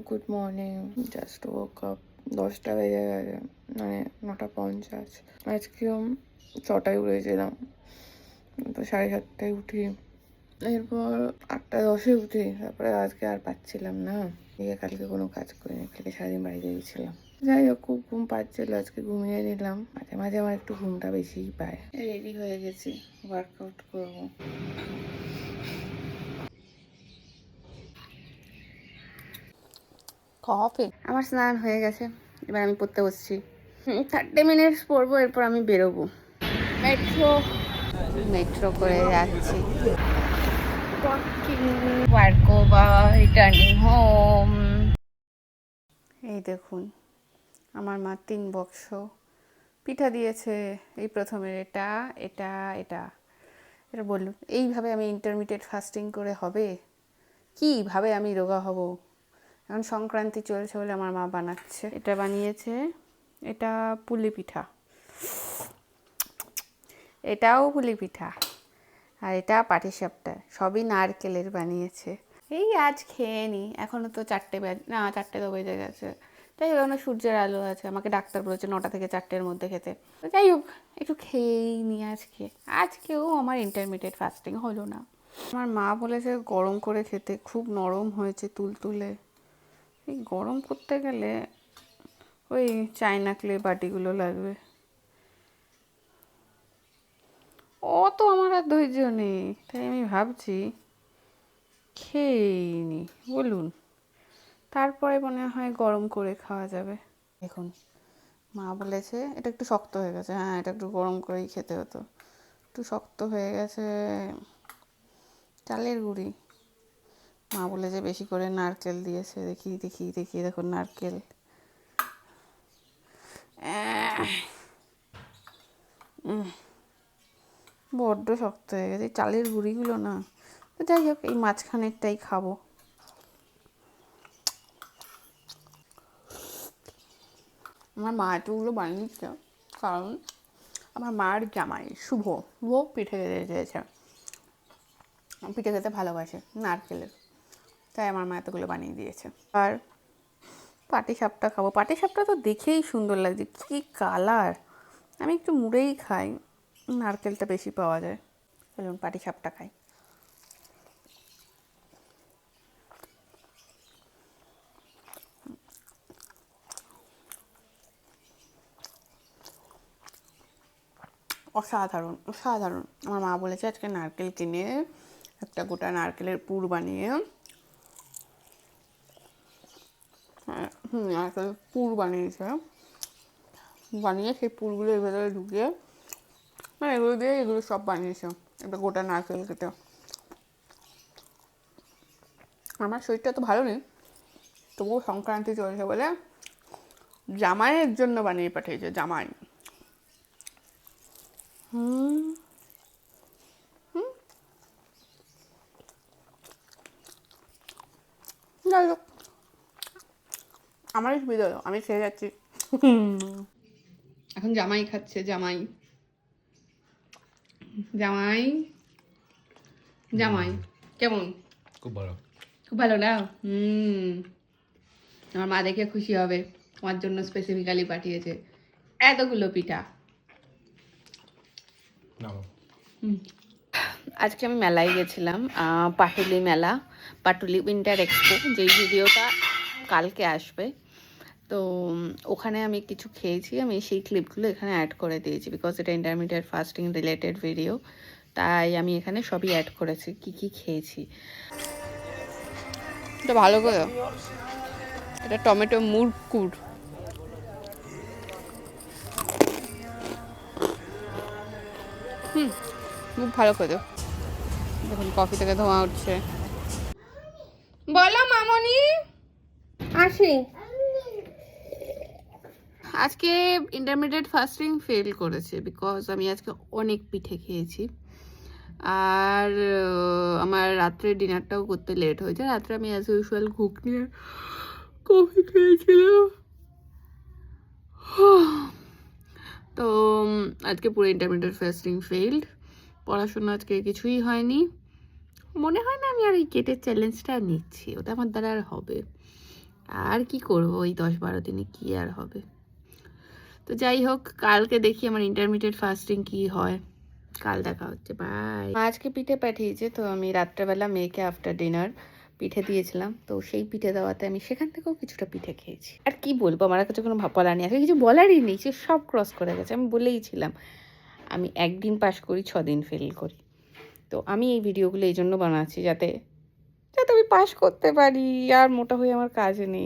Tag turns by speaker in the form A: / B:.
A: Good morning. Just woke up, 10টা বেজে গেছে, মানে 9:50। আজকেও 6টায় উঠেছিলাম, তো 7:30টায় উঠি, এরপর 8:10-এ উঠি। তারপরে আজকে আর পাচ্ছিলাম না, কালকে কোনো কাজ করিনি, কালকে সারাদিন বাড়িতে গেছিলাম। যাই হোক, খুব ঘুম পাচ্ছিল, আজকে ঘুমিয়ে নিলাম। মাঝে মাঝে আমার একটু ঘুমটা বেশিই পায়। রেডি হয়ে গেছি, ওয়ার্কআউট করবো। কফি। আমার স্নান হয়ে গেছে, এবার আমি পড়তে বসছি। 30 মিনিটস পড়বো, এরপর আমি বেরোবো। মেট্রো করে যাচ্ছি। Returning home. এই দেখুন, আমার মা 3 বক্স পিঠা দিয়েছে। এই প্রথমের এটা এটা এটা এটা বললুন, এইভাবে আমি ইন্টারমিডিয়েট ফাস্টিং করে হবে? কীভাবে আমি রোগা হব? এখন সংক্রান্তি চলছে বলে আমার মা বানাচ্ছে। এটা বানিয়েছে, এটা পুলি পিঠা, এটাও পুলি পিঠা, আর এটা পাটিসাপটা। সবই নারকেলের বানিয়েছে। এই আজ খেয়ে নিই, এখনও তো 4টে তো বেজে গেছে। যাই হোক, এখনো সূর্যের আলো আছে। আমাকে ডাক্তার বলেছে 9টা থেকে 4টের মধ্যে খেতে। তো যাই হোক, একটু খেয়েই নিই আজকেও আমার ইন্টারমিডিয়েট ফাস্টিং হলো না। আমার মা বলেছে গরম করে খেতে, খুব নরম হয়েছে তুলতুলে। এই গরম করতে গেলে ওই চায়না ক্লে বাটিগুলো লাগবে, অত আমার আর ধৈর্য নেই। তাই আমি ভাবছি খেয়েই নি বলুন, তারপরে মনে হয় গরম করে খাওয়া যাবে। দেখুন, মা বলেছে এটা একটু শক্ত হয়ে গেছে। হ্যাঁ, এটা একটু গরম করেই খেতে হতো। একটু শক্ত হয়ে গেছে, চালের গুঁড়ি। মা বলেছে বেশি করে নারকেল দিয়েছে। দেখি দেখি দেখি, দেখুন নারকেল। বড্ড শক্ত হয়ে গেছে চালের গুঁড়িগুলো না। তো যাই হোক, এই মাঝখানেরটাই খাবো। আমার মা এতগুলো বানিয়ে দিচ্ছে কারণ আমার মার জামাই শুভ পিঠে খেতে চেয়েছে। পিঠে খেতে ভালোবাসে নারকেলের, তাই আমার মা এতগুলো বানিয়ে দিয়েছে। আর পাটিসাপটা খাবো। পাটিসাপটা তো দেখেই সুন্দর লাগছে, কী কালার। আমি একটু মুড়েই খাই, নারকেলটা বেশি পাওয়া যায়। চলুন পাটিসাপটা খাই। অসাধারণ অসাধারণ। আমার মা বলেছে আজকে নারকেল কিনে একটা গোটা নারকেলের পুর বানিয়ে, নারকেলের পুর বানিয়েছে, বানিয়ে সেই পুরগুলো এর ভেতরে ঢুকিয়ে, মানে এগুলো দিয়ে এগুলো সব বানিয়েছে একটা গোটা নারকেল কেটে। আমার শরীরটা তো ভালো নেই, তবুও সংক্রান্তি চলছে বলে জামাইয়ের জন্য বানিয়ে পাঠিয়েছে। জামাই যাই হোক, আমারই সুবিধা হলো, আমি খেয়ে যাচ্ছি। এখন জামাই খাচ্ছে। জামাই জামাই জামাই কেমন?
B: খুব ভালো।
A: খুব ভালো না? আমার মা দেখে খুশি হবে, তোমার জন্য স্পেসিফিক্যালি পাঠিয়েছে এতগুলো পিঠা। আজকে আমি মেলায় গেছিলাম, পাটুলি মেলা, পাটুলি উইন্টার এক্সপো, যেই ভিডিওটা কালকে আসবে। তো ওখানে আমি কিছু খেয়েছি, আমি সেই ক্লিপগুলো এখানে অ্যাড করে দিয়েছি, বিকজ এটা ইন্টারমিডিয়েট ফাস্টিং রিলেটেড ভিডিও, তাই আমি এখানে সবই অ্যাড করেছি কি কি খেয়েছি। এটা ভালো করে, এটা টমেটো মুরকুর। খুব ভালো করে। দেখুন কফি থেকে ধোঁয়া উঠছে। বলো মামনি। আসি। আজকে ইন্টারমিডিয়েট ফাস্টিং ফেল করেছে, বিকজ আমি আজকে অনেক পিঠে খেয়েছি। আর আমার রাত্রে ডিনারটাও করতে লেট হয়েছে। রাত্রে আমি অ্যাজ ইউজুয়াল ঘুগনি কফি খেয়েছিলাম। তো আজকে পুরো ইন্টারমিডিয়েট ফাস্টিং ফেইল্ড। পড়াশোনা আজকে কিছুই হয়নি। মনে হয় না আমি আর এই কেটের চ্যালেঞ্জটা নিচ্ছি, ওটা আমার দ্বারা আর হবে। আর কি করব, ওই 10-12 দিনে কি আর হবে। তো যাই হোক, কালকে দেখি আমার ইন্টারমিডিয়েট ফাস্টিং কি হয়। কাল দেখা হচ্ছে, বাই। আজকে পিঠে পাঠিয়েছে, তো আমি রাত্রেবেলা মেয়েকে আফটার ডিনার পিঠে দিয়েছিলাম, তো সেই পিঠে দেওয়াতে আমি সেখান থেকেও কিছুটা পিঠে খেয়েছি। আর কি বলবো, আমার কাছে কোনো বলার নেই, আজকে কিছু বলারই নেই, সে সব ক্রস করে গেছে। আমি বলেইছিলাম আমি 1 দিন পাস করি, 6 দিন ফেল করি। তো আমি এই ভিডিওগুলো এই জন্য বানাচ্ছি যাতে যাতে আমি পাস করতে পারি, আর মোটা হয়ে আমার কাজ নেই।